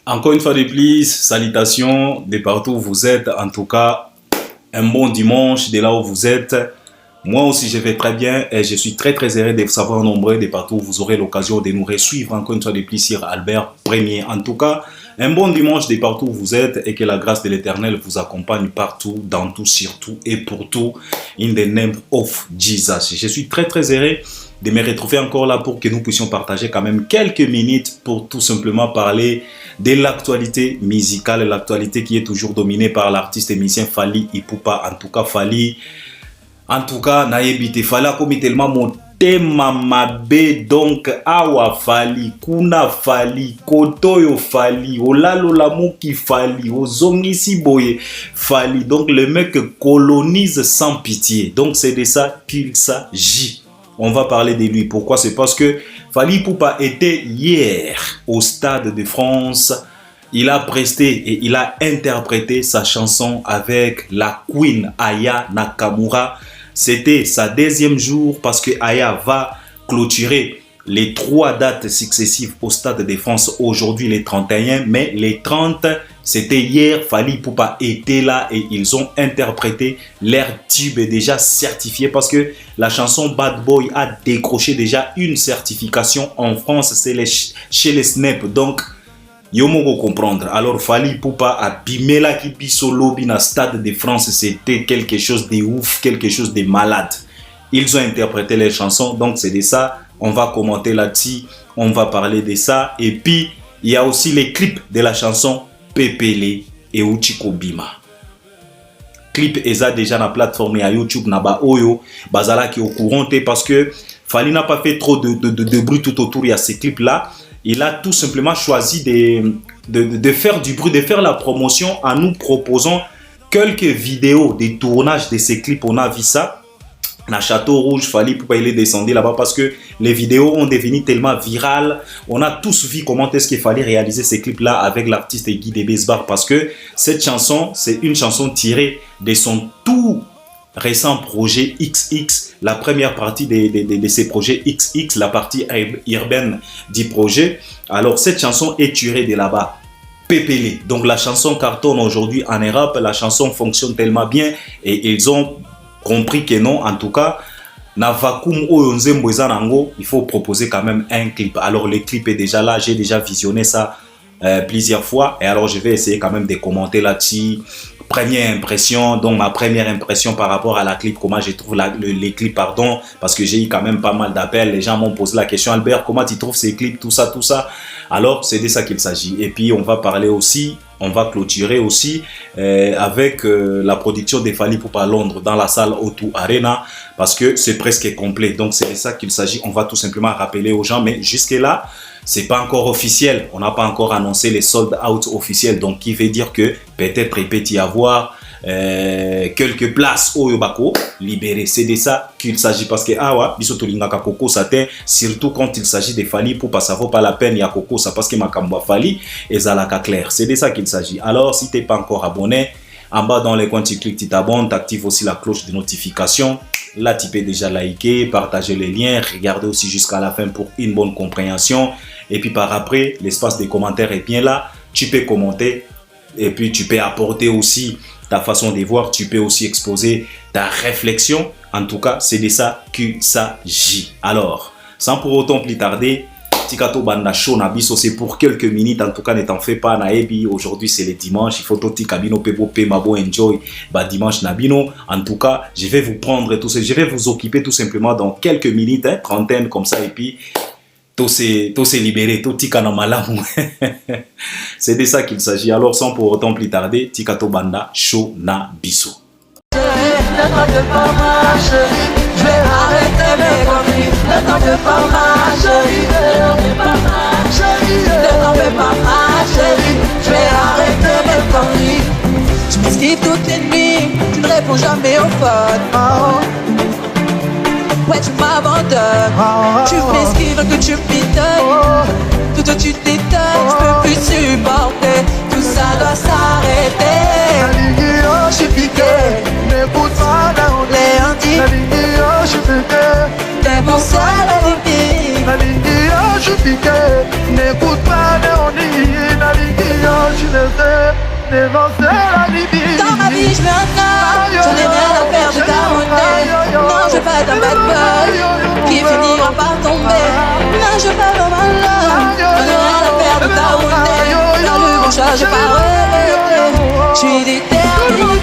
Encore une fois de plus, salutations de partout où vous êtes. En tout cas, un bon dimanche de là où vous êtes. Moi aussi, je vais très bien et je suis très heureux de vous savoir nombreux de partout où vous aurez l'occasion de nous suivre. Encore une fois de plus sur Albert Premier. En tout cas, un bon dimanche de partout où vous êtes et que la grâce de l'Éternel vous accompagne partout, dans tout, surtout et pour tout. In the name of Jesus. Je suis très heureux de me retrouver encore là pour que nous puissions partager quand même quelques minutes pour tout simplement parler de l'actualité musicale, l'actualité qui est toujours dominée par l'artiste et musicien Fally Ipupa. En tout cas, Fally, naebite Fally a commis tellement motema mabe, donc awa Fally, kuna Fally, kotoyo Fally, olalola muki Fally, ozongisi boye Fally. Donc le mec colonise sans pitié. Donc c'est de ça qu'il s'agit. On va parler de lui. Pourquoi? C'est parce que Fally Ipupa était hier au Stade de France. Il a presté et il a interprété sa chanson avec la Queen Aya Nakamura. C'était sa deuxième jour parce que Aya va clôturer les 3 dates successives au Stade de France. Aujourd'hui les 31, mais les 30, c'était hier. Fally Ipupa était là et ils ont interprété leur tube déjà certifié parce que la chanson Bad Boy a décroché déjà une certification en France. C'est chez les Snap. Donc, Yomogo comprendre. Alors Fally Ipupa a bimela qui biso lobby na Stade de France. C'était quelque chose de ouf, quelque chose de malade. Ils ont interprété les chansons. Donc c'est de ça. On va commenter là-dessus. On va parler de ça. Et puis, il y a aussi les clips de la chanson Pepele et Uchiko Bima. Clip eza déjà na plateforme à YouTube naba oyo bazala qui au courant parce que Fally n'a pas fait trop de bruit tout autour. Il y a ces clips là. Il a tout simplement choisi de faire du bruit, de faire la promotion en nous proposant quelques vidéos des tournages de ces clips. On a vu ça dans Château Rouge. Fally Ipupa il est descendu là-bas parce que les vidéos ont devenu tellement virales. On a tous vu comment est-ce qu'il fallait réaliser ces clips-là avec l'artiste Guy Debesbar, parce que cette chanson, c'est une chanson tirée de son tout récent projet XX, la première partie de ces projets XX, la partie urbaine du projet. Alors cette chanson est tirée de là-bas. Pepele. Donc la chanson cartonne aujourd'hui en Europe, la chanson fonctionne tellement bien et ils ont compris que non, en tout cas, il faut proposer quand même un clip. Alors le clip est déjà là, j'ai déjà visionné ça plusieurs fois et alors je vais essayer quand même de commenter là-dessus. Première impression, donc ma première impression par rapport à la clip, comment je trouve les clips, pardon, parce que j'ai eu quand même pas mal d'appels, les gens m'ont posé la question, Albert, comment tu trouves ces clips, tout ça. Alors c'est de ça qu'il s'agit. Et puis on va parler aussi, on va clôturer aussi avec la production de Fally Ipupa à Londres dans la salle O2 Arena, parce que c'est presque complet. Donc c'est de ça qu'il s'agit. On va tout simplement rappeler aux gens, mais jusque là c'est pas encore officiel, on n'a pas encore annoncé les sold out officiels, donc qui veut dire que peut-être il peut y avoir quelques places au Yobako libérées. C'est de ça qu'il s'agit, parce que surtout quand il s'agit de Fally Ipupa, ça vaut pas la peine, il y a Coco, ça parce que Makambo Fally et Zalaka clair. C'est de ça qu'il s'agit. Alors si tu n'es pas encore abonné, en bas dans les coins tu cliques, tu t'abonnes, tu actives aussi la cloche de notification. Là tu peux déjà liker, partager les liens, regarder aussi jusqu'à la fin pour une bonne compréhension. Et puis par après, l'espace des commentaires est bien là. Tu peux commenter et puis tu peux apporter aussi ta façon de voir. Tu peux aussi exposer ta réflexion. En tout cas, c'est de ça qu'il s'agit. Alors, sans pour autant plus tarder, Tikato Banda Show Nabiso, c'est pour quelques minutes. En tout cas, ne t'en fais pas, Naebi. Aujourd'hui, c'est le dimanche. Il faut tout Tikabino Pebo Mabo Enjoy. Bah, dimanche Nabino. En tout cas, je vais vous prendre tout ça. Je vais vous occuper tout simplement dans quelques minutes, trentaine comme ça. Et puis, tout s'est libéré, tout Tikana Malamu. C'est de ça qu'il s'agit. Alors, sans pour autant plus tarder, Tikato Banda Show Nabiso. Je vais arrêter mes conneries. Ne t'en fais pas ma chérie. Ne t'en fais pas ma chérie. Je vais arrêter mes conneries. Tu m'esquives toutes les nuits. Tu ne réponds jamais au phone. Ouais, tu m'abandonnes. Tu m'esquives que tu m'étonnes. Tout tu t'étonnes. Je peux plus supporter. Tout ça doit s'arrêter. Je suis piqué. N'écoute pas l'anglais entier. Je suis piqué. T'es mon seul ennemi. Je suis piqué. N'écoute pas l'anglais. Dans ma vie, je veux un homme, j'en ai rien à faire de ta monnaie. Non, je veux pas d'un bad boy qui finira par tomber. Non, je veux pas d'un malheur, j'en ai rien à faire de ta monnaie. Dans le bon chat, je pars, je suis déterminée.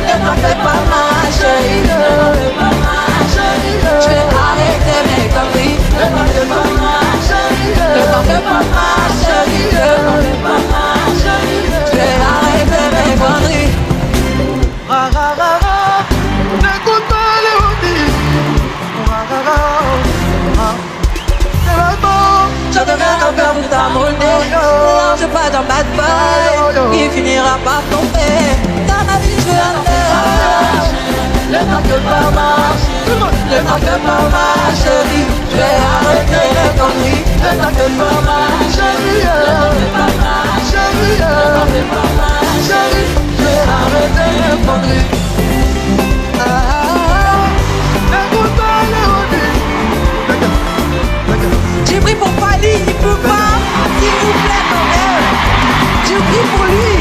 Ne m'en fais pas ma chérie, ne m'en fais pas ma chérie. Je vais arrêter mes conneries. Ne m'en fais pas ma chérie, ne m'en fais pas ma chérie, ne m'en fais pas ma chérie. Je vais arrêter mes conneries. N'écoute pas Léonie. J'en ai rien à faire de ta monnaie. Non, je veux pas d'un bad boy qui finira par tomber. Dans ma vie, je veux un homme. Ne manque pas ma chérie, ne manque pas ma chérie. Je vais arrêter les conneries. Ne manque pas ma chérie, ne manque pas ma chérie, ne manque pas ma chérie. Je vais arrêter les conneries. N'écoute pas Léonie. J'ai pris pour Fally, il peut pas. S'il vous plaît, quand même. J'ai pris pour lui.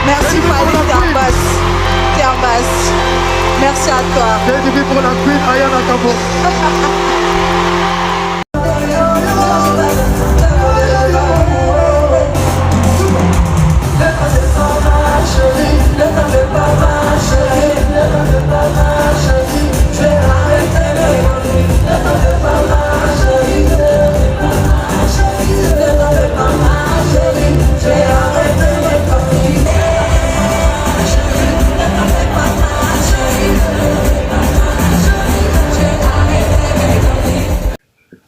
Merci Fally, t'es un boss. T'es un boss. Merci à toi. J'ai dit pour la queen Aya Nakamura.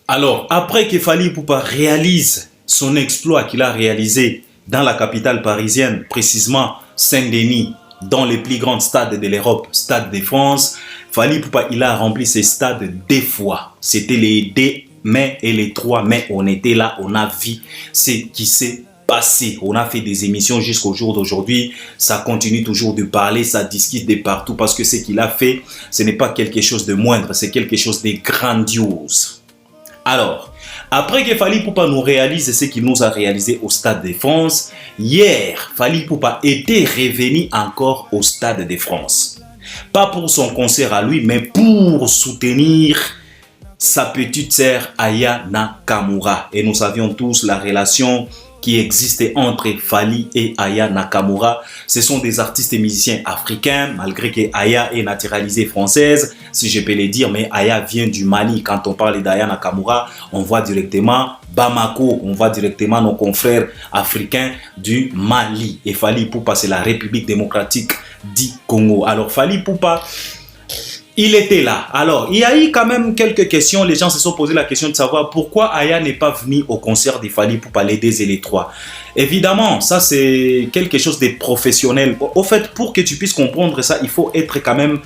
Alors, après que Fally Ipupa réalise son exploit qu'il a réalisé dans la capitale parisienne, précisément Saint-Denis, dans les plus grands stades de l'Europe, Stade de France, Fally Ipupa, il a rempli ces stades 2 fois. C'était les 2 mai et les 3 mai. On était là, on a vu ce qui s'est passé. On a fait des émissions jusqu'au jour d'aujourd'hui. Ça continue toujours de parler, ça discute de partout parce que ce qu'il a fait, ce n'est pas quelque chose de moindre, c'est quelque chose de grandiose. Alors, après que Fally Ipupa nous réalise ce qu'il nous a réalisé au Stade de France, hier, Fally Ipupa était revenu encore au Stade de France. Pas pour son concert à lui, mais pour soutenir sa petite sœur Aya Nakamura. Et nous savions tous la relation qui existait entre Fally et Aya Nakamura. Ce sont des artistes et musiciens africains, malgré que Aya est naturalisée française, si je peux le dire, mais Aya vient du Mali. Quand on parle d'Aya Nakamura, on voit directement Bamako, on voit directement nos confrères africains du Mali. Et Fally Ipupa, c'est la République démocratique du Congo. Alors Fally Ipupa, il était là. Alors, il y a eu quand même quelques questions. Les gens se sont posé la question de savoir pourquoi Aya n'est pas venue au concert de Fally Ipupa les 2 et les 3. Évidemment, ça c'est quelque chose de professionnel. Au fait, pour que tu puisses comprendre ça, il faut être quand même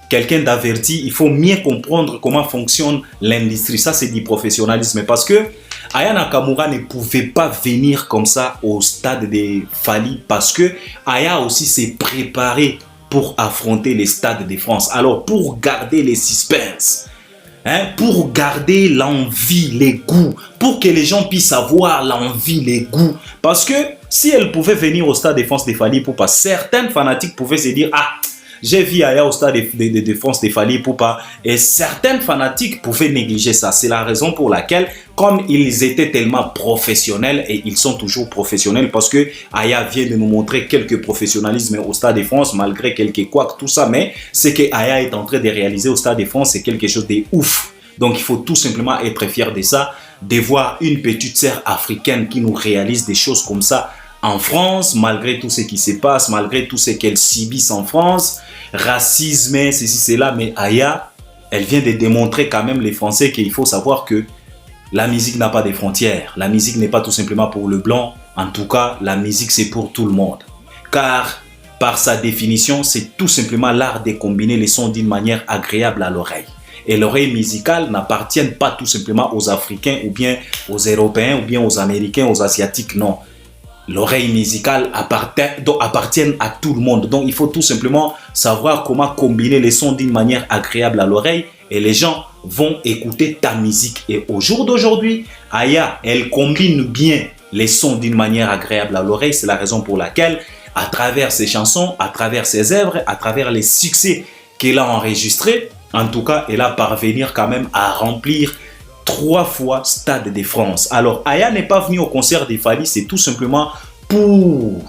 quelqu'un d'averti. Il faut mieux comprendre comment fonctionne l'industrie. Ça c'est du professionnalisme. Parce que Aya Nakamura ne pouvait pas venir comme ça au stade de Fally parce que Aya aussi s'est préparé pour affronter les stades de France. Alors, pour garder les suspens, pour garder l'envie, les goûts, pour que les gens puissent avoir l'envie, les goûts. Parce que si elle pouvait venir au stade de France de Fally Ipupa, certains fanatiques pouvaient se dire « Ah, j'ai vu Aya au stade de France de Fally Ipupa » et certains fanatiques pouvaient négliger ça. C'est la raison pour laquelle, comme ils étaient tellement professionnels, et ils sont toujours professionnels parce que Aya vient de nous montrer quelques professionnalismes au Stade de France, malgré quelques couacs, tout ça, mais ce que Aya est en train de réaliser au Stade de France, c'est quelque chose de ouf. Donc il faut tout simplement être fier de ça, de voir une petite sœur africaine qui nous réalise des choses comme ça en France, malgré tout ce qui se passe, malgré tout ce qu'elle subit en France, racisme, ceci, cela, mais Aya, elle vient de démontrer quand même les Français qu'il faut savoir que la musique n'a pas de frontières. La musique n'est pas tout simplement pour le blanc. En tout cas, la musique, c'est pour tout le monde. Car, par sa définition, c'est tout simplement l'art de combiner les sons d'une manière agréable à l'oreille. Et l'oreille musicale n'appartient pas tout simplement aux Africains ou bien aux Européens ou bien aux Américains, aux Asiatiques, non. L'oreille musicale appartient à tout le monde. Donc, il faut tout simplement savoir comment combiner les sons d'une manière agréable à l'oreille et les gens vont écouter ta musique. Et au jour d'aujourd'hui, Aya, elle combine bien les sons d'une manière agréable à l'oreille. C'est la raison pour laquelle, à travers ses chansons, à travers ses œuvres, à travers les succès qu'elle a enregistrés, en tout cas, elle a parvenir quand même à remplir 3 fois Stade de France. Alors, Aya n'est pas venue au concert de Fally, c'est tout simplement pour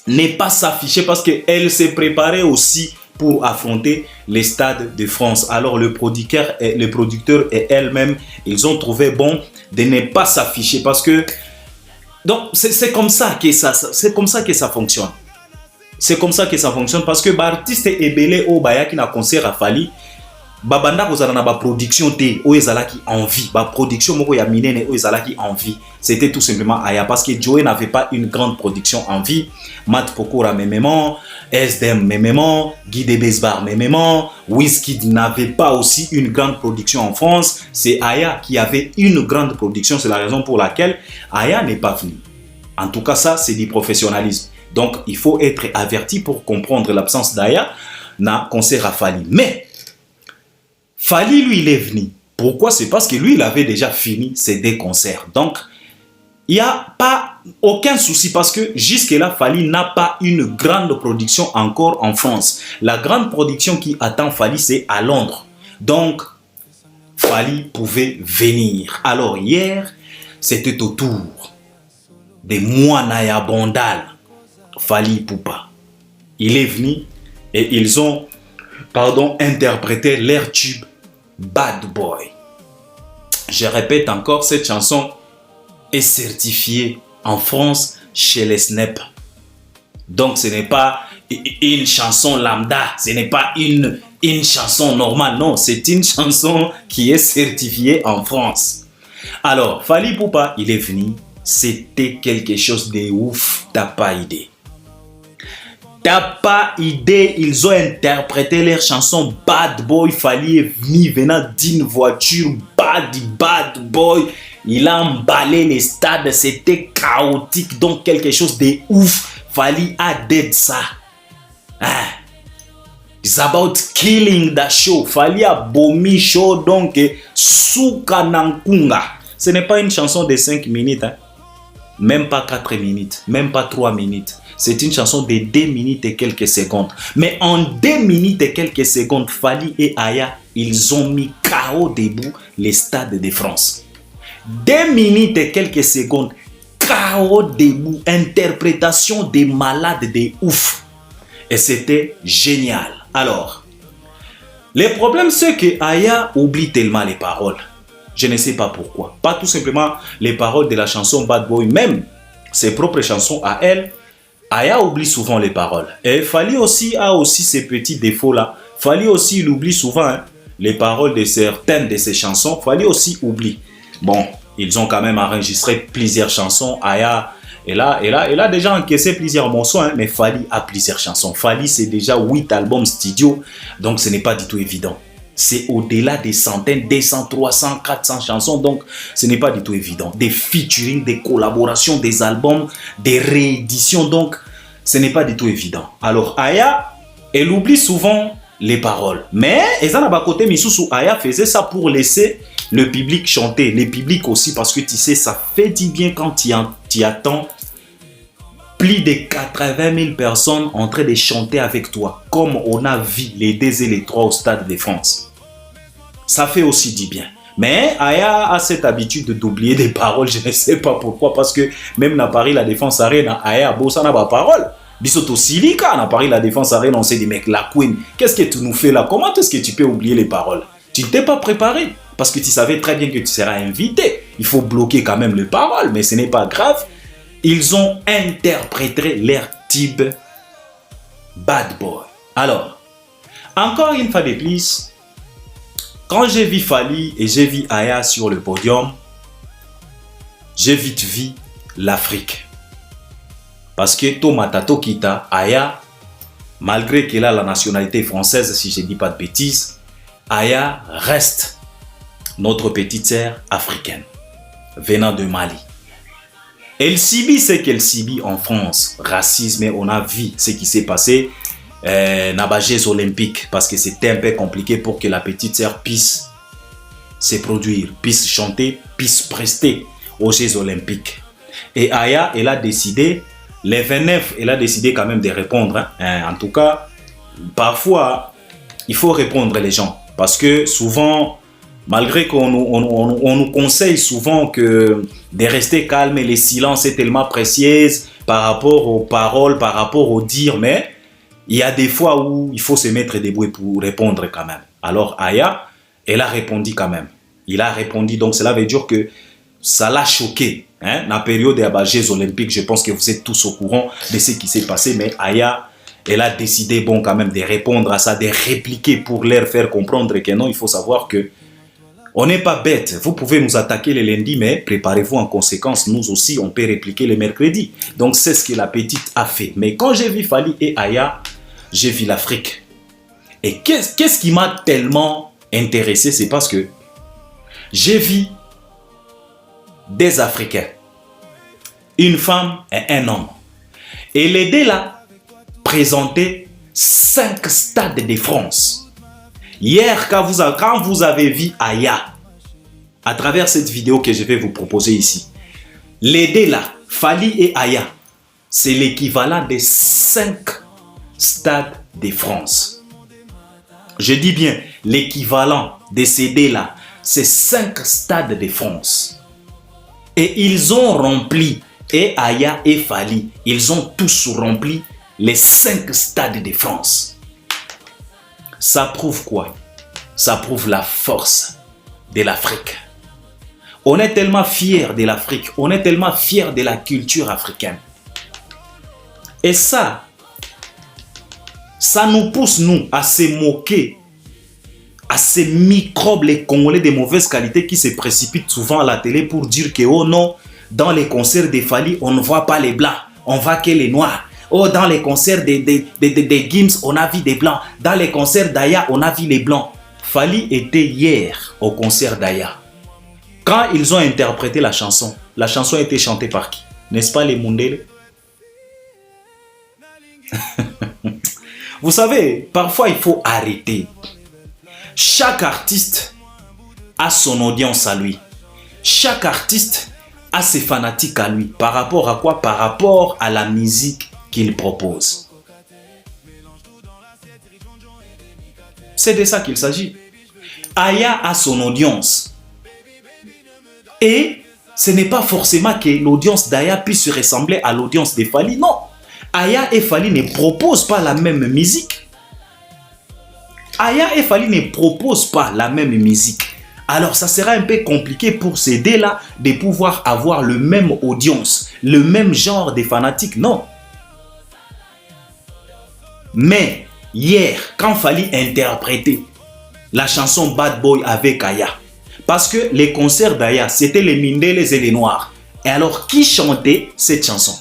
ne pas s'afficher parce qu'elle s'est préparée aussi pour affronter les Stades de France. Alors, le producteur et elle-même, ils ont trouvé bon de ne pas s'afficher parce que donc c'est comme ça que ça fonctionne. C'est comme ça que ça fonctionne parce que l'artiste est belé au baya qui n'a concert à Fally. Babanda kozala na ba production te o ezala qui envie ba production moko ya minene o ezala qui envie. C'était tout simplement Aya parce que Joey n'avait pas une grande production en vie. Matt Pokora mémément, SDM mémément, Guy Debesbar mémément, Wizkid n'avait pas aussi une grande production en France. C'est Aya qui avait une grande production. C'est la raison pour laquelle Aya n'est pas venu. En tout cas, ça c'est du professionnalisme. Donc il faut être averti pour comprendre l'absence d'Aya na concert à Fally. Mais Fally, lui, il est venu. Pourquoi? C'est parce que lui, il avait déjà fini ses 2 concerts. Donc, il n'y a pas aucun souci parce que jusque-là, Fally n'a pas une grande production encore en France. La grande production qui attend Fally, c'est à Londres. Donc, Fally pouvait venir. Alors, hier, c'était au tour de Mwanaya Bondal, Fally Ipupa. Il est venu et ils ont, interprété leur tube Bad Boy. Je répète encore, cette chanson est certifiée en France chez les SNEP. Donc ce n'est pas une chanson lambda, ce n'est pas une chanson normale, non, c'est une chanson qui est certifiée en France. Alors, Fally Ipupa, il est venu, c'était quelque chose de ouf, t'as pas idée. T'as pas idée, ils ont interprété leur chanson Bad Boy. Fally est venu venant d'une voiture, Bad Boy. Il a emballé les stades, c'était chaotique, donc quelque chose de ouf. Fally a dit ça. It's about killing the show. Fally a bomi show, donc Souka Nankunga. Ce n'est pas une chanson de 5 minutes, hein. Même pas 4 minutes, même pas 3 minutes. C'est une chanson de 2 minutes et quelques secondes. Mais en 2 minutes et quelques secondes, Fally et Aya, ils ont mis KO debout les Stades de France. 2 minutes et quelques secondes, KO debout, interprétation des malades de ouf. Et c'était génial. Alors, le problème c'est que Aya oublie tellement les paroles. Je ne sais pas pourquoi. Pas tout simplement les paroles de la chanson Bad Boy, même ses propres chansons à elle. Aya oublie souvent les paroles. Et Fally aussi a aussi ces petits défauts-là. Fally aussi, il oublie souvent les paroles de certaines de ses chansons. Fally aussi oublie. Bon, ils ont quand même enregistré plusieurs chansons. Aya, elle a déjà encaissé plusieurs morceaux, mais Fally a plusieurs chansons. Fally, c'est déjà 8 albums studio, donc ce n'est pas du tout évident. C'est au-delà des centaines, 200, 300, 400 chansons. Donc, ce n'est pas du tout évident. Des featuring, des collaborations, des albums, des rééditions. Donc, ce n'est pas du tout évident. Alors, Aya, elle oublie souvent les paroles. Mais, côté Misusu, Aya faisait ça pour laisser le public chanter. Le public aussi, parce que tu sais, ça fait du bien quand tu attends plus de 80 000 personnes en train de chanter avec toi, comme on a vu les 2 et les 3 au Stade de France. Ça fait aussi du bien. Mais Aya a cette habitude d'oublier des paroles, je ne sais pas pourquoi, parce que même à Paris, la Défense Arena, Aya bossa n'a pas parole. Bisoto Silika, à Paris, la Défense Arena, on s'est dit, mec, la Queen, qu'est-ce que tu nous fais là? Comment est-ce que tu peux oublier les paroles? Tu ne t'es pas préparé, parce que tu savais très bien que tu seras invité. Il faut bloquer quand même les paroles, mais ce n'est pas grave. Ils ont interprété leur type Bad Boy. Alors, encore une fois de plus, quand j'ai vu Fally et j'ai vu Aya sur le podium, j'ai vite vu l'Afrique. Parce que Tomatato Kita, Aya, malgré qu'elle a la nationalité française, si je ne dis pas de bêtises, Aya reste notre petite sœur africaine, venant de Mali. Elle subit ce qu'elle subit en France, racisme, et on a vu ce qui s'est passé dans les Jeux olympiques, parce que c'était un peu compliqué pour que la petite sœur puisse se produire, puisse chanter, puisse prester aux Jeux olympiques. Et Aya, elle a décidé, les 29, elle a décidé quand même de répondre. Hein. En tout cas, parfois, il faut répondre les gens. Parce que souvent, malgré qu'on nous conseille souvent que de rester calme et le silence est tellement précieux par rapport aux paroles, par rapport aux dires, mais il y a des fois où il faut se mettre debout pour répondre quand même. Alors Aya, elle a répondu quand même. Il a répondu, donc cela veut dire que ça l'a choqué. Hein? La période des Jeux Olympiques, je pense que vous êtes tous au courant de ce qui s'est passé, mais Aya, elle a décidé bon quand même de répondre à ça, de répliquer pour leur faire comprendre que non, il faut savoir que on n'est pas bête. Vous pouvez nous attaquer le lundi, mais préparez-vous en conséquence. Nous aussi, on peut répliquer le mercredi. Donc, c'est ce que la petite a fait. Mais quand j'ai vu Fally et Aya, j'ai vu l'Afrique. Et qu'est-ce qui m'a tellement intéressé? C'est parce que j'ai vu des Africains, une femme et un homme. Et les deux là présentaient 5 stades de France. Hier, quand vous avez vu Aya, à travers cette vidéo que je vais vous proposer ici, les deux là, Fally et Aya, c'est l'équivalent des 5 stades de France. Je dis bien, l'équivalent de ces deux là, c'est 5 stades de France. Et ils ont rempli, et Aya et Fally, ils ont tous rempli les 5 stades de France. Ça prouve quoi? Ça prouve la force de l'Afrique. On est tellement fiers de l'Afrique, on est tellement fiers de la culture africaine. Et ça nous pousse, nous, à se moquer, à ces microbes, les Congolais de mauvaise qualité qui se précipitent souvent à la télé pour dire que, oh non, dans les concerts de Fally, on ne voit pas les blancs, on voit que les noirs. Oh, dans les concerts de Gims, on a vu des blancs. Dans les concerts d'Aya, on a vu les blancs. Fally était hier au concert d'Aya. Quand ils ont interprété la chanson a été chantée par qui? N'est-ce pas les Mundele? Vous savez, parfois il faut arrêter. Chaque artiste a son audience à lui. Chaque artiste a ses fanatiques à lui. Par rapport à quoi? Par rapport à la musique qu'il propose. C'est de ça qu'il s'agit. Aya a son audience. Et ce n'est pas forcément que l'audience d'Aya puisse ressembler à l'audience de Fally. Non. Aya et Fally ne proposent pas la même musique. Aya et Fally ne proposent pas la même musique. Alors ça sera un peu compliqué pour ces deux-là de pouvoir avoir le même audience, le même genre de fanatiques. Non. Mais hier, quand Fally interpréter la chanson Bad Boy avec Aya, parce que les concerts d'Aya, c'était les Mindele et les Noirs. Et alors, qui chantait cette chanson?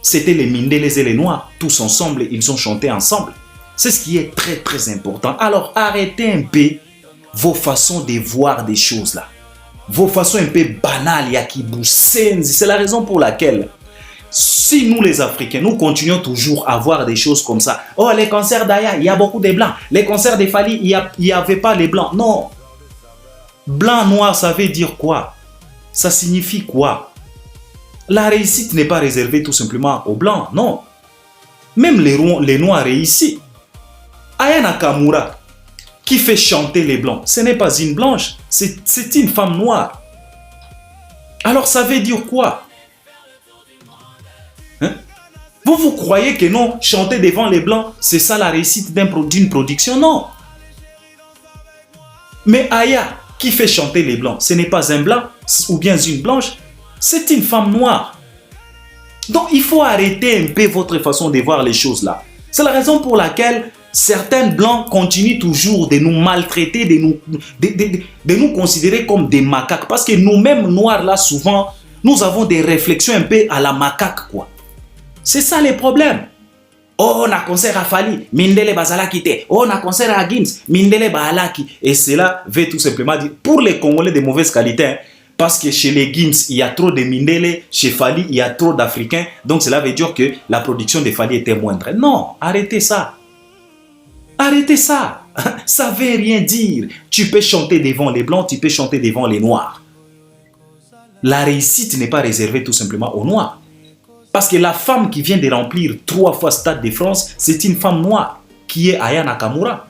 C'était les Mindele et les Noirs. Tous ensemble, ils ont chanté ensemble. C'est ce qui est très très important. Alors, arrêtez un peu vos façons de voir des choses là. Vos façons un peu banales, yakibusenzi. C'est la raison pour laquelle, si nous les Africains, nous continuons toujours à voir des choses comme ça. Oh, les concerts d'Aya, il y a beaucoup de blancs. Les concerts de Fally, il n'y avait pas les blancs. Non. Blanc, noir, ça veut dire quoi? Ça signifie quoi? La réussite n'est pas réservée tout simplement aux blancs, non. Même les noirs réussissent. Aya Nakamura, qui fait chanter les blancs, ce n'est pas une blanche, c'est une femme noire. Alors ça veut dire quoi? Hein? Vous croyez que non, chanter devant les blancs, c'est ça la réussite d'une production? Non. Mais Aya, qui fait chanter les blancs, ce n'est pas un blanc ou bien une blanche, c'est une femme noire. Donc il faut arrêter un peu votre façon de voir les choses là. C'est la raison pour laquelle certains blancs continuent toujours de nous maltraiter, de nous considérer comme des macaques. Parce que nous-mêmes noirs là, souvent, nous avons des réflexions un peu à la macaque quoi. C'est ça les problèmes. Oh, on a concert à Fally, Mindele Bazalaki te. Oh, on a concert à Gims, Mindele Bazalaki. Et cela veut tout simplement dire, pour les Congolais de mauvaise qualité, hein, parce que chez les Gims, il y a trop de Mindele, chez Fally, il y a trop d'Africains. Donc cela veut dire que la production de Fally était moindre. Non, arrêtez ça. Arrêtez ça. Ça ne veut rien dire. Tu peux chanter devant les Blancs, tu peux chanter devant les Noirs. la réussite n'est pas réservée tout simplement aux Noirs. Parce que la femme qui vient de remplir 3 fois Stade de France, c'est une femme noire qui est Aya Nakamura.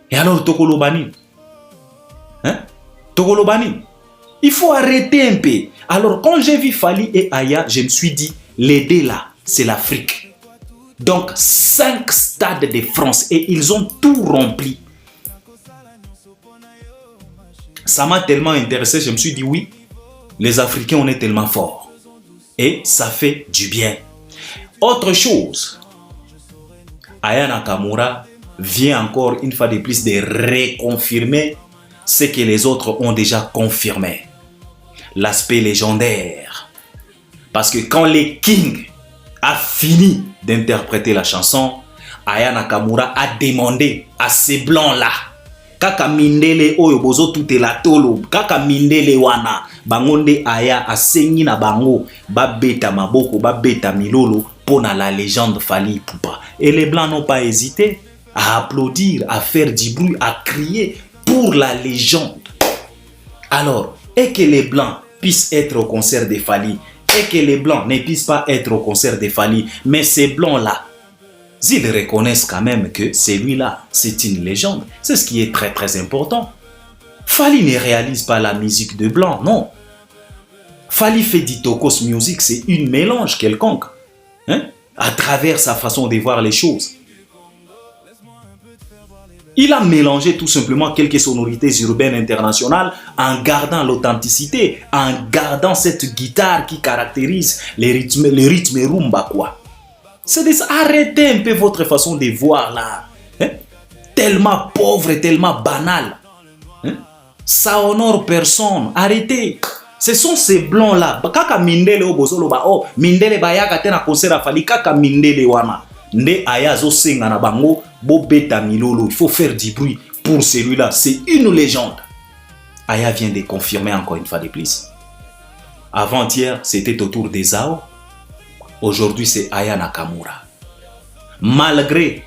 Et alors Tokolobani, hein? Tokolobani, il faut arrêter un peu. Alors quand j'ai vu Fally et Aya, je me suis dit, les deux là, c'est l'Afrique. Donc 5 stades de France et ils ont tout rempli. Ça m'a tellement intéressé, je me suis dit oui, les Africains on est tellement forts. Et ça fait du bien. Autre chose, Aya Nakamura vient encore une fois de plus de reconfirmer ce que les autres ont déjà confirmé. L'aspect légendaire. Parce que quand les Kings a fini d'interpréter la chanson, Aya Nakamura a demandé à ces blancs-là, kaka mindele oyo bozo tout la tolo, kaka mindele wana, bangonde Aya a sengi na bango, ba beta maboko, ba beta milolo, pour la légende Fally Ipupa. Et les blancs n'ont pas hésité à applaudir, à faire du bruit, à crier pour la légende. Alors, et que les blancs puissent être au concert de Fally, et que les blancs ne puissent pas être au concert de Fally, mais ces blancs-là, ils reconnaissent quand même que celui-là, c'est une légende. C'est ce qui est très très important. Fally ne réalise pas la musique de blanc, non. Fally fait du Tokos Music, c'est une mélange quelconque, hein, à travers sa façon de voir les choses. Il a mélangé tout simplement quelques sonorités urbaines internationales en gardant l'authenticité, en gardant cette guitare qui caractérise les rythmes rumba, quoi. C'est arrêtez un peu votre façon de voir là. Hein? Tellement pauvre et tellement banal. Hein? Ça honore personne. Arrêtez. Ce sont ces blancs-là. Kaka mindele o bozolo ba oh mindele bayaka tena concert a Fally kaka mindele wana. Nde aya zo senga na bango bo beta milolo. Il faut faire du bruit pour celui-là. C'est une légende. Aya vient de confirmer encore une fois de plus. Avant-hier, c'était autour des Zao. Aujourd'hui, c'est Aya Nakamura. Malgré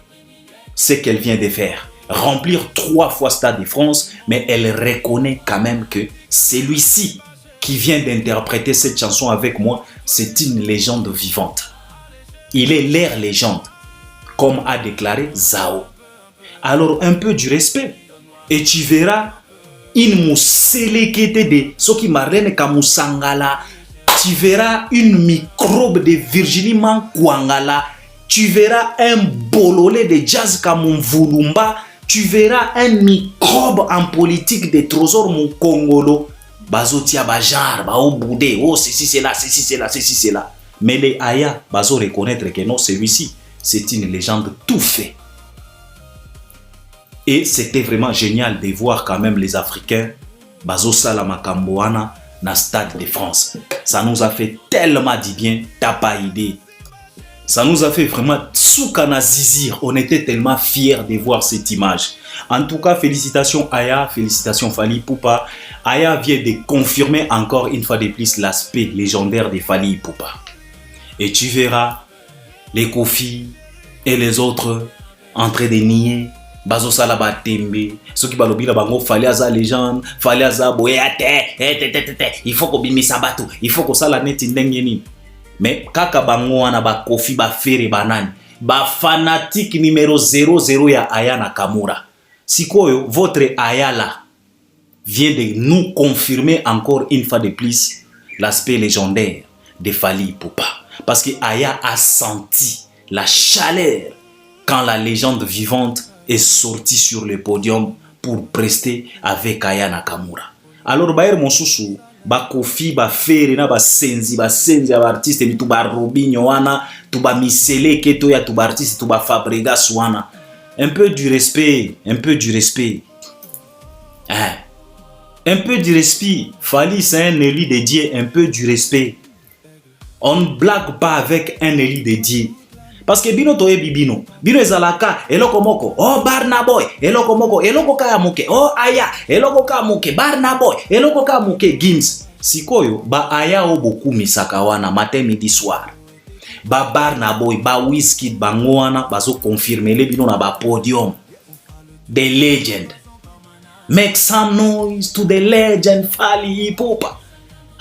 ce qu'elle vient de faire, remplir 3 fois Stade de France, mais elle reconnaît quand même que celui-ci qui vient d'interpréter cette chanson avec moi, c'est une légende vivante. Il est leur légende, comme a déclaré Zao. Alors un peu du respect. Et tu verras une mousselekete de Soki Marlène Kamusangala. Tu verras une microbe de Virginie Mankwangala. Tu verras un bololé de Jazz Kamumvulumba. Tu verras un microbe en politique de Trésor Mukongolo. Bazotia Bajar, Bao Boudé, oh ceci c'est là, ceci c'est là, ceci c'est là. Mais les Aya, Bazo reconnaître que non, celui-ci, c'est une légende tout fait. Et c'était vraiment génial de voir quand même les Africains, Bazo Salamakamboana, na Stade de France. Ça nous a fait tellement du bien, t'as pas idée. Ça nous a fait vraiment soukana zizir. On était tellement fiers de voir cette image. En tout cas, félicitations Aya, félicitations Fally Ipupa. Aya vient de confirmer encore une fois de plus l'aspect légendaire de Fally Ipupa. Et tu verras les Kofi et les autres en train de nier. Bazo salaba tembe, ceux qui balobi la bango Fally aza légende, Fally aza boyate, il faut qu'on bimisa bato, il faut qu'on sala neti ndengeni. Mais kaka bango wana ba Kofi ba Fere banani, ba fanatique numéro 00 ya Aya Nakamura. Sikoyo, votre Aya là vient de nous confirmer encore une fois de plus l'aspect légendaire de Fally Ipupa. Parce que Aya a senti la chaleur quand la légende vivante est sorti sur le podium pour prester avec Aya Nakamura. Alors Bayer Monsusu, ba Kofi, ba Fere, ba senzi ba artiste, mi tuba Robinho wana, tuba Misele keto ya tuba artiste, tuba Fabregas wana. Un peu du respect, un peu du respect. Hein? Un peu du respect. Fally c'est un élu de Dieu, un peu du respect. On ne blague pas avec un élu de Dieu. Parce que bino toye bibino, bino ezalaka, eloko moko, oh Barnaboy, eloko moko, eloko kaya moke, oh Aya, eloko kaya moke, Barnaboy, eloko kaya moke, Gims. Sikoyo, ba Aya o boku misaka wana, matin, midi, soir. Ba Barnaboy, ba Wizkid, ba Ngoana, bazo confirmer le bino na ba podium. The legend. Make some noise to the legend Fally Ipupa.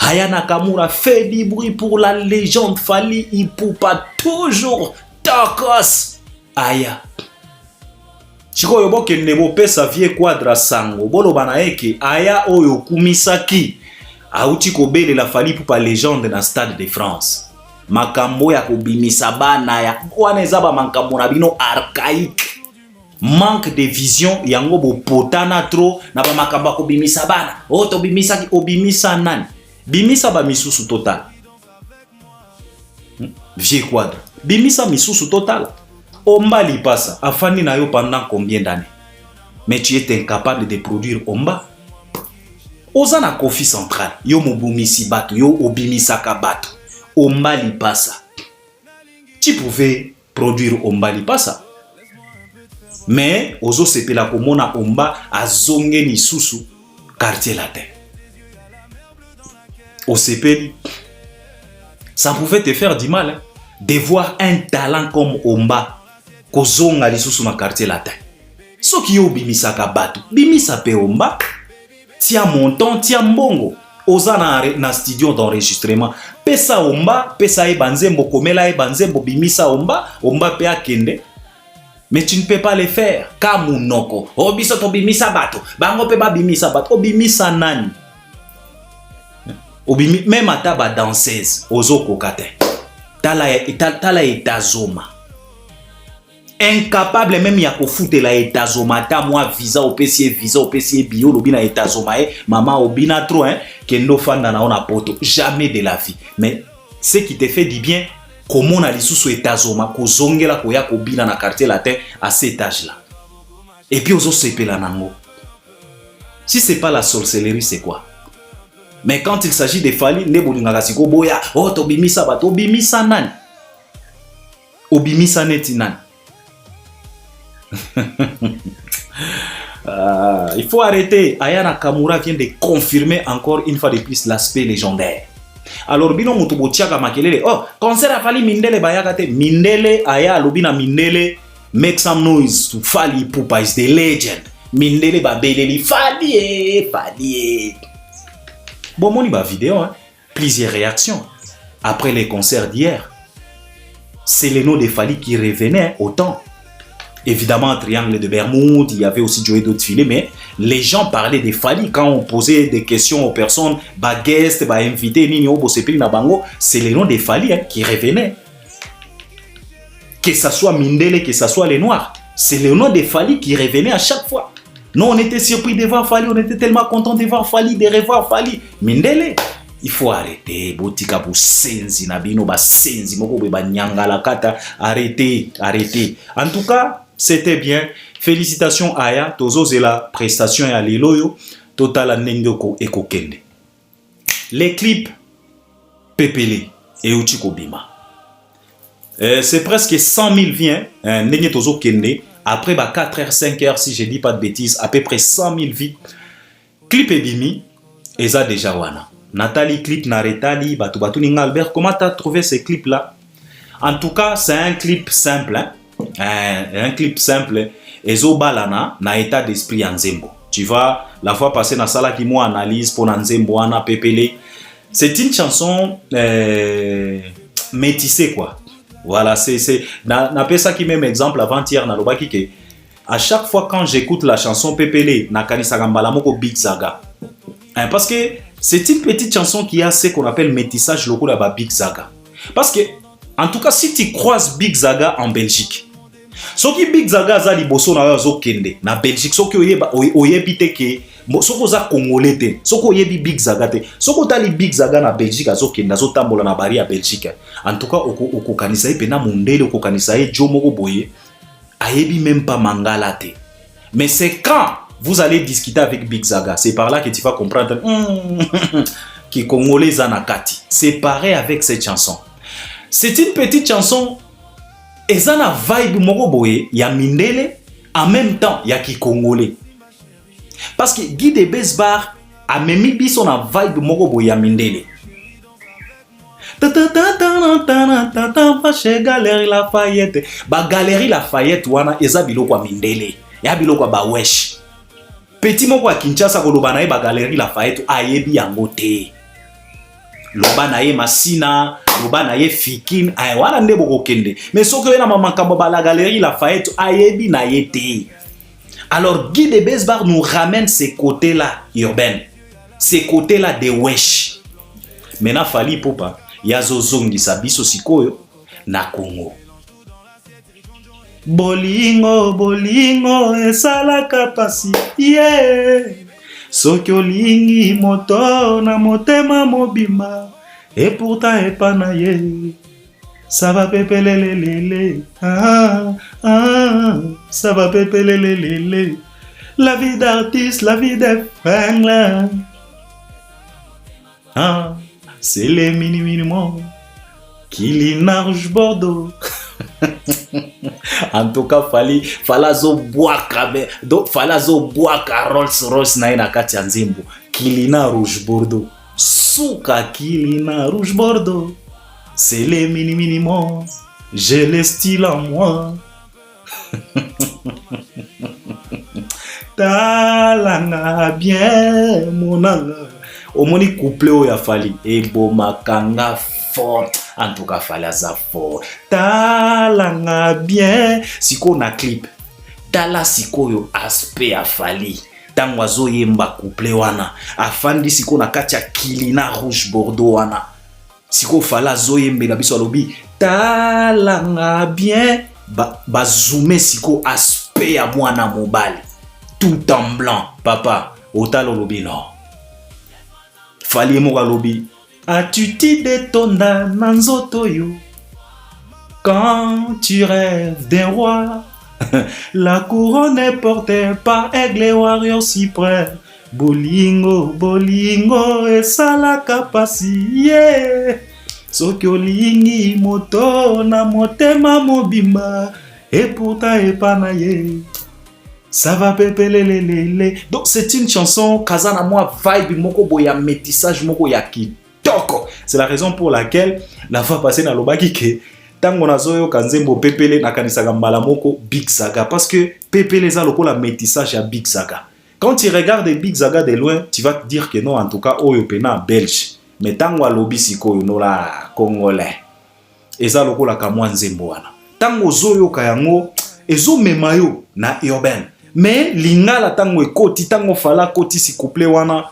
Aya Nakamura fait du bruit pour la légende Fally Ipupa, toujours tacos. Aya. Chiko yobo kende bo pesa vie quadra sango. Bolo banaeke aya oyo kumisaki. Auti kobele la Fally Ipupa légende na Stade de France. Makambo ya kobimisa bana ya wana ezaba makambo na bino archaïque. Manque de vision yango bo potana trop na ba makambo ko bimisa bana. O to bimisa ki obimisa nani? Bimisa ba misusu total. Vie quadre. Bimisa misusu total. Omba li passa. Afani na yo pendant combien d'années? Mais tu es incapable de produire Omba. Ozana Kofi Central. Yo mobumisi bato. Yo obimisa ka bato. Omba li passa. Tu pouvais produire Omba li passa. Mais ozo sepela komona Omba azonge ni susu quartier latin. Au sepeli, ça pouvait te faire du mal hein, de voir un talent comme Omba kozonga li susu na quartier latin. Soki yo bimisa ka bato, bimisa pe Omba, tia montant, tia mbongo. Oza na studio d'enregistrement. Pesa Omba, pesa e banzembo komela e banzembo bimisa Omba, Omba pe akende. Mais tu ne peux pas le faire. Kamunoko. Obiso to bimisa bato. Bango pe ba bimisa bato. Obimisa nani. Obimi même ata ba danseuse. Ozo kokate. Tala etazoma. Incapable même ya ko foutre la etazoma. Ta moi visa opesi bio lobina etazoma mama obina trop hein. Kendo fanda na ona poto. Jamais de la vie. Mais ce qui te fait du bien. Comment on a lisusu etazoma kozongela koya kobina na quartier latin à cet âge là. Et puis ozo sepela nango. Si c'est pas la sorcellerie, c'est quoi? Mais quand il s'agit de Fally, ne bolingaka siko boya, oh to bimisa bato, obimisa nani? Obimisa neti nani? Il faut arrêter. Aya Nakamura vient de confirmer encore une fois de plus l'aspect légendaire. Alors bino mutu botiaka makelele oh concert a Fally Mindele bayakate Mindele aya lobina Mindele make some noise to Fally Ipupa is the legend Mindele babeleli Fally bon moni ba vidéo hein plusieurs réactions après les concerts d'hier. C'est le nom de Fally qui revenait autant. Évidemment, Triangle de Bermude, il y avait aussi Joey d'autres filets, mais les gens parlaient de Fally quand on posait des questions aux personnes, bah guest, bah invité, c'est le nom de Fally hein, qui revenait. Que ça soit Mindele, que ça soit les Noirs, c'est le nom de Fally qui revenait à chaque fois. Nous, on était surpris de voir Fally, on était tellement contents de voir Fally, de revoir Fally. Mindele, il faut arrêter. Botika bu senzi nabino ba senzi moko ba nyangala kata. Arrêtez. En tout cas, c'était bien. Félicitations Aya. Tozo zela prestation ya liloyo. Total nengoko ekokende. Les clips Pepele et Uchiko Bima. C'est presque 100 000 vies. Nenge tozo kende. Après 4h, 5h, si je dis pas de bêtises, à peu près 100 000 vies. Clip Ebimi, Eza déjà wana. Nathalie clip Naretali, Batu Ninga Albert, comment tu as trouvé ces clips là? En tout cas, c'est un clip simple. Hein? Un clip simple. Ezo Balana, na état d'esprit en Nzembo. Tu vois, la fois passée, na sala qui moi analyse pour Nzembo, Ana Pepele. C'est une chanson métissée quoi. Voilà, c'est. Na ça qui même exemple avant-hier, na Lobaki que à chaque fois quand j'écoute la chanson Pepele, na Kanisa Gambala moko Big Zaga. Hein, parce que c'est une petite chanson qui a ce qu'on appelle métissage local à Big Zaga. Parce que, en tout cas, si tu croises Big Zaga en Belgique, ce qui Big Zaga za liboso na zo kende na Belgique, ce qui oyebite ke, ce qui za congolais te, ce qui oyebi Big Zaga te, ce qui tali Big Zaga na Belgique azo kende azo tambola na bari à Belgique. En tout cas, oko kanisa pe na mondele oko kanisa Joe moko boye, ayebi même pas mangala te. Mais c'est quand vous allez discuter avec Big Zaga. C'est par là que tu vas comprendre qui Congolais Zanakati. C'est pareil avec cette chanson. C'est une petite chanson. Et ça na vibe moroboye. Il y a Mindele. En même temps, il y a qui Congolais. Parce que Guy de Besbar a même mis son vibe moroboye à Mindele. Galerie Lafayette. Ba Galerie Lafayette wana eza biloko a Mindele. Ya biloko ba wesh. Petit moko à Kinshasa kolobana ba Galerie Lafayette ayebi yango te. loba na ye masina loba na ye fikin ay wana nde boko kende mais soki oye na makambo bala galerie Lafayette ayebi na ye te. Alors Guy de Besbar nous ramène ces côtés-là urbains, ces côtés-là de wesh. Maintenant Fally Ipupa yazo zongisa biso sikoyo na Congo. Bolingo bolingo esalaka pasi yeah. Soki olingi moto na motema mobimba et pourtant epana ye ça va pepelelelele ça va pepelelelele la vie d'artiste la vie de femme c'est les minimum Kilina Rouge Bordeaux. En tout cas falazo boaka donc falazo boaka Rolls Royce na kati ya nzembo Kilina Rouge Bordeaux suka Kilina Rouge Bordeaux c'est les minimum j'ai le style en moi. Talanga bien monanga omoni couple oya Fally e bomakanga fort. En tout cas Fally aza fort talanga bien siko na clip tala sikoyo aspect a Fally tango azoyemba couple wana afandi siko na kati ya Kilina Rouge Bordeaux wana siko Fally azoyembela biso alobi talanga bien ba zoomer siko aspect ya mwana mobali tout en blanc papa otalo lobi non Fally moka lobi as-tu t'idée tonda nanzoto yo quand tu rêves d'un roi la couronne est portée par aigle et warrior cyprès bolingo bolingo esalaka pasi yeah. Soki olingi moto na motema mobimba et pourtant epana ye ça va pepelelelele. Donc c'est une chanson kazana moi vibe moko boya métissage moko ya kitoko. C'est la raison pour laquelle la fois passée na lobaki ke tango nazoyo kanzembo pepele nakanisaka mbala moko Big Zaga parce que pepele za lokola métissage ya Big Zaga. Quand tu regardes Big Zaga de loin, tu vas te dire que non en tout cas oyo pena belge. Mais tango alobi sikoyo no la congolais. Eza lokola kamwa nzembo wana. Tango zoyo kayango ezo memayo na urbain. Mais lingala tango ekoti tango fala koti si couple wana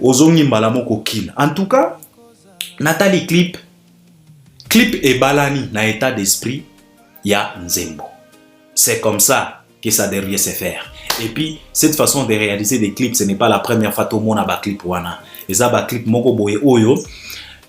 ozongi mbala moko kina. En tout cas, Nathalie clip et balani na état d'esprit ya nzembo. C'est comme ça que ça devrait se faire. Et puis cette façon de réaliser des clips, ce n'est pas la première fois tout le monde a ba clip wana. Eza ba clip moko boye oyo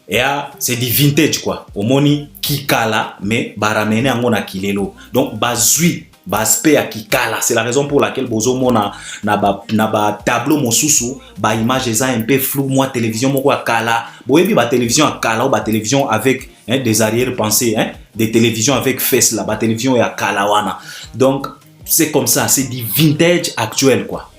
et c'est du vintage quoi. Omoni kikala mais baramene yango na kilelo. Donc bazui aspect à kikala, c'est la raison pour laquelle bozo mona na ba tableau mosusu ba image eza un peu flou moi télévision moko akala boyebi ba télévision akala ou ba télévision avec des arrière-pensées des télévisions avec fesses là ba télévision ya kala wana. Donc c'est comme ça, c'est du vintage actuel quoi.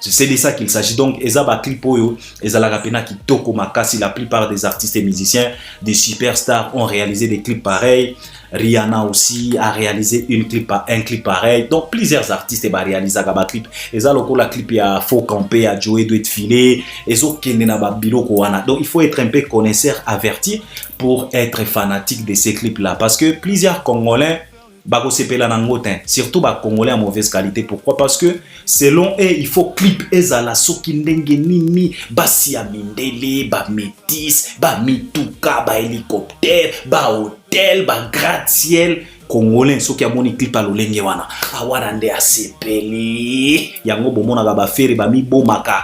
C'est de ça qu'il s'agit. Donc ezaba clip oyo ezala rapena ki toko makasi. La plupart des artistes et musiciens des superstars ont réalisé des clips pareils. Rihanna aussi a réalisé un clip pareil. Donc plusieurs artistes ont réalisé un clip. Eza lokola clip ya Faux Campé, ya Joey doit être filé. Ezo kende na ba biloko wana. Donc il faut être un peu connaisseur averti pour être fanatique de ces clips là. Parce que plusieurs Congolais bako sepela nangotin, surtout ba Congolais en mauvaise qualité. Pourquoi? Parce que selon eux, il faut clip ezala soki ndenge nini, basi ya mindele, ba métis, ba mituka, ba hélicoptère, ba hôtel, ba gratte-ciel. Congolais soki amoni clip a lolenge wana awana nde asepeli yango bomona ba fere ba mi bomaka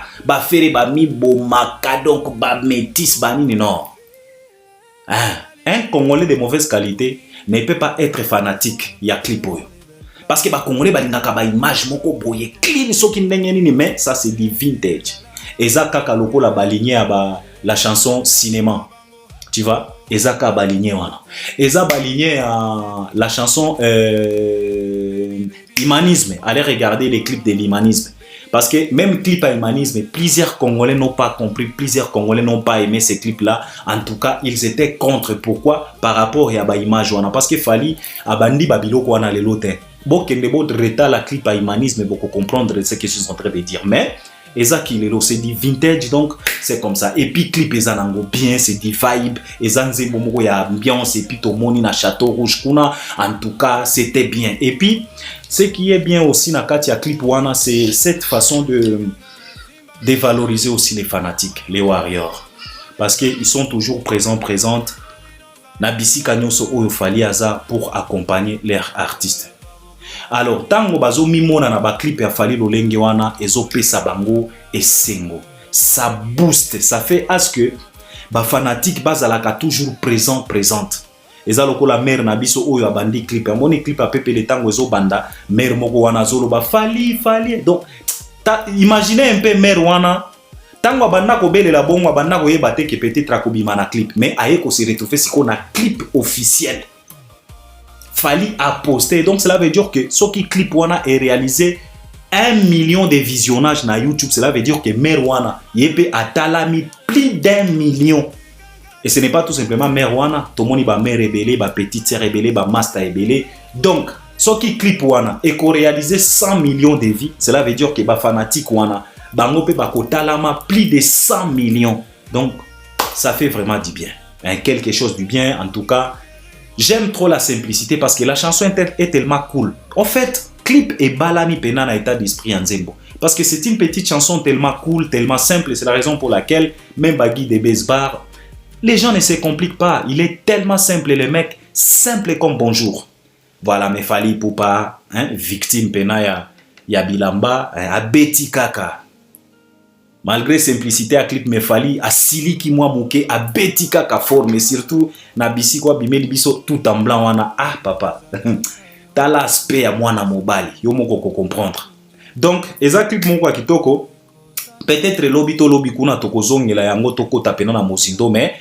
donc ba métis ba nini non. Un Congolais de mauvaise qualité ne peut pas être fanatique ya clip oyo. Parce que ba Congolais balingaka ba image moko boye clean soki ndenge nini, mais ça c'est du vintage. Eza kaka lokola baligné ba la chanson cinéma. Tu vois? Eza ka baligné wana. Eza baligné la chanson humanisme. Allez regarder les clips de l'humanisme. Parce que même clip à humanisme, plusieurs Congolais n'ont pas compris, plusieurs Congolais n'ont pas aimé ces clips-là. En tout cas, ils étaient contre. Pourquoi? Par rapport à ba image wana. Parce que Fally abandi babiloko wana lelote. Bon, kende bo reta la clip à humanisme, beaucoup comprendre ce que je suis en train de dire. Mais eza kilelo, c'est du vintage, donc c'est comme ça. Et puis clip eza nango bien, c'est du vibe, eza nzembo moko ya ambiance, et puis tomoni na Château Rouge kuna, en tout cas c'était bien. Et puis ce qui est bien aussi na kati ya clip wana, c'est cette façon de dévaloriser aussi les fanatiques, les warriors, parce qu'ils sont toujours présentes na bisika nyonso oyo fali aza pour accompagner leurs artistes. Alors tango bazo mimona na ba clip ya Fally lolenge wana ezo pesa bango esengo, ça booste, ça fait à ce que ba fanatique bazalaka toujours présente. Eza lokola mère na biso oyo abandi clip, amoni clip a pepe le tango ezo banda mère moko wana zolo ba Fally. Donc imaginez un peu mère wana tango abanda ko belela bongo abanda ko yeba te que peut-être akobima na clip, mais aye ko se retrouver siko na clip officiel. Fally a posté, donc cela veut dire que ce qui clip wana est réalisé 1 million de visionnages na YouTube, cela veut dire que mère wana yepe atalami plus d'1 million. Et ce n'est pas tout simplement mère wana, tout le monde ba mère rebelle, ba petite sœur rebelle, ba master rebelle. Donc ce qui clip wana est réalisé 100 millions de vies, cela veut dire que ba fanatique wana bango pe ba kotalama plus de 100 millions. Donc ça fait vraiment du bien, hein, quelque chose du bien. En tout cas, j'aime trop la simplicité parce que la chanson est tellement cool. En fait, clip et balani pena na état d'esprit en Nzembo. Parce que c'est une petite chanson tellement cool, tellement simple. C'est la raison pour laquelle même Bagui de Besbar, les gens ne se compliquent pas. Il est tellement simple, le mec, simple comme bonjour. Voilà, mais Fally Poupa, hein, victime pena ya Bilamba, hein, a Betty Kaka. Malgré simplicité à clip, mais Fally a sili ki mwa mouke a Betty Kaka fort, mais surtout na bisi kwa bimeli biso tout en blanc wana. Ah papa, t'as l'aspect à moi na mobile, yo moko ko comprendre. Donc, eza clip moko kitoko, peut-être lobby to lobby kuna toko zongela yango toko tapena na mosindo, mais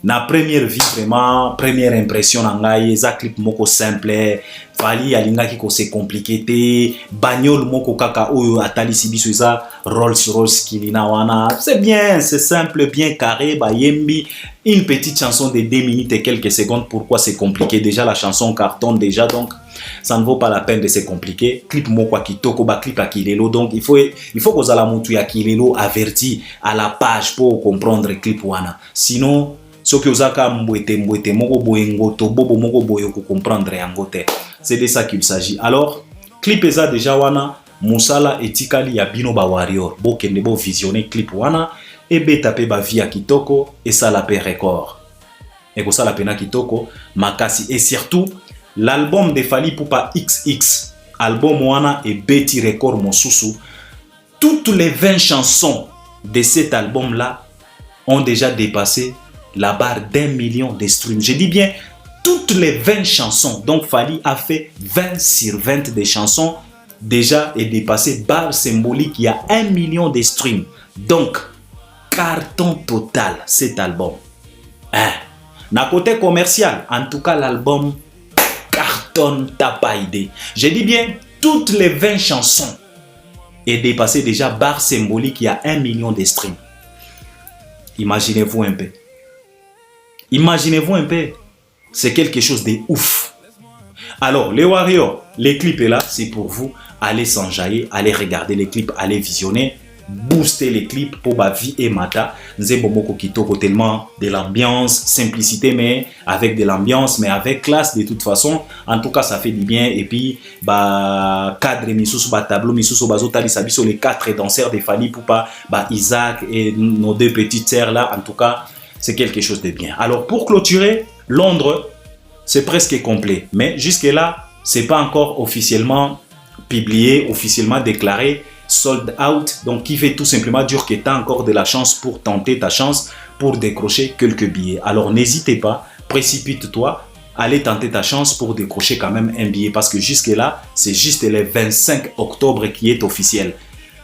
na première vie vraiment, première impression na ngai, eza clip moko simple. Fally alingaki ko se compliqué te, bagnole moko kaka oyo atalisi biso eza Rolls kilina wana. C'est bien, c'est simple, bien carré, ba yembi, une petite chanson de 2 minutes et quelques secondes. Pourquoi c'est compliqué? Déjà la chanson cartonne déjà, donc ça ne vaut pas la peine de se compliquer. Clip moko kitoko, ba clip akilelo, donc il faut que zala mutu ya kilelo averti à la page pour comprendre clip wana. Sinon ce que ozaka mbwete moko boyengo to bobo moko boyo ko comprendre yango te. C'est de ça qu'il s'agit. Alors, clip eza déjà wana musala etikali ya bino ba warrior. Bo kende bo visionner clip wana et beta pe ba via kitoko et ça la pe record. Et ko ça la pena kitoko makasi, et surtout l'album de Fally Poupa XX, album wana et beti record mosusu. Toutes les 20 chansons de cet album là ont déjà dépassé la barre d'1 million de streams. Je dis bien toutes les 20 chansons. Donc Fally a fait 20 sur 20 des chansons déjà et dépassé barre symbolique. Il y a 1 million de streams. Donc carton total cet album. Hein? Na côté commercial, en tout cas l'album cartonne, t'as pas idée. Je dis bien toutes les 20 chansons et dépassé déjà barre symbolique. Il y a 1 million de streams. Imaginez-vous un peu. Imaginez-vous un peu, c'est quelque chose de ouf. Alors, les Warriors, les clips est là, c'est pour vous. Allez s'enjailler, allez regarder les clips, allez visionner, booster les clips pour ma vie et mata. Nzembo moko kitoko, tellement de l'ambiance, simplicité, mais avec de l'ambiance, mais avec classe de toute façon. En tout cas, ça fait du bien. Et puis, bah, cadre misusu, bah, tableau misusu, bah, zotali sabiso, les 4 danseurs de Fally Poupa, bah, Isaac et nos 2 petites sœurs là, en tout cas, c'est quelque chose de bien. Alors, pour clôturer, Londres, c'est presque complet. Mais jusque-là, c'est pas encore officiellement publié, officiellement déclaré, sold out. Donc, qui fait tout simplement dire que tu as encore de la chance pour tenter ta chance, pour décrocher quelques billets. Alors, n'hésitez pas, précipite-toi, allez tenter ta chance pour décrocher quand même un billet. Parce que jusque-là, c'est juste le 25 octobre qui est officiel.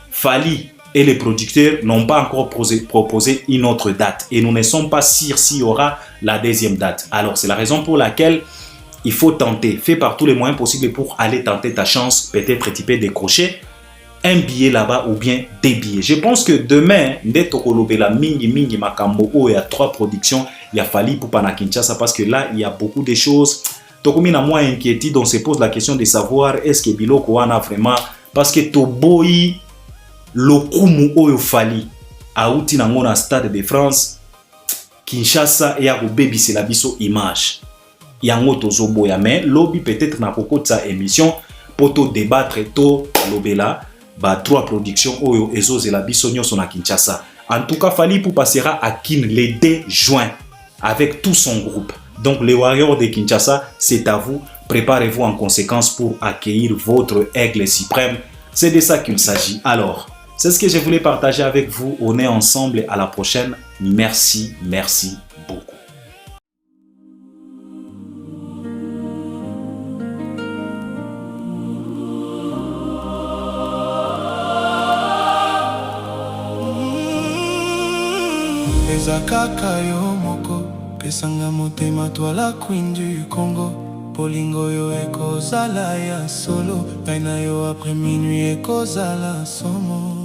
Fally et les producteurs n'ont pas encore proposé une autre date. Et nous ne sommes pas sûrs s'il y aura la deuxième date. Alors, c'est la raison pour laquelle il faut tenter. Fais par tous les moyens possibles pour aller tenter ta chance. Peut-être tu peux décrocher un billet là-bas ou bien des billets. Je pense que demain, dès Tokolobela Mingi Makambo, il y a 3 productions. Il y a Fally Poupa na Kinshasa parce que là, il y a beaucoup de choses. Tokomina moi inquiétude, on se pose la question de savoir est-ce que Biloko wana vraiment, parce que Toboyi lokumu oyo Fally auti nango na Stade de France, Kinshasa ya kobebisela biso image yango tozoboya, mais lobi peut-être na kokotsa émission poto débattre to lobela ba 3 productions oyo ezozela biso nyonso na Kinshasa. En tout cas, Fally Ipupa passera à Kin le 2 juin avec tout son groupe. Donc les Warriors de Kinshasa, c'est à vous. Préparez-vous en conséquence pour accueillir votre aigle suprême. C'est de ça qu'il s'agit. Alors, c'est ce que je voulais partager avec vous. On est ensemble, à la prochaine. Merci, merci beaucoup. Ezakaka yo moko pesanga motema twala queen du Congo, polingo yo ekozala ya solo, ngai na yo après minuit ekozala somo.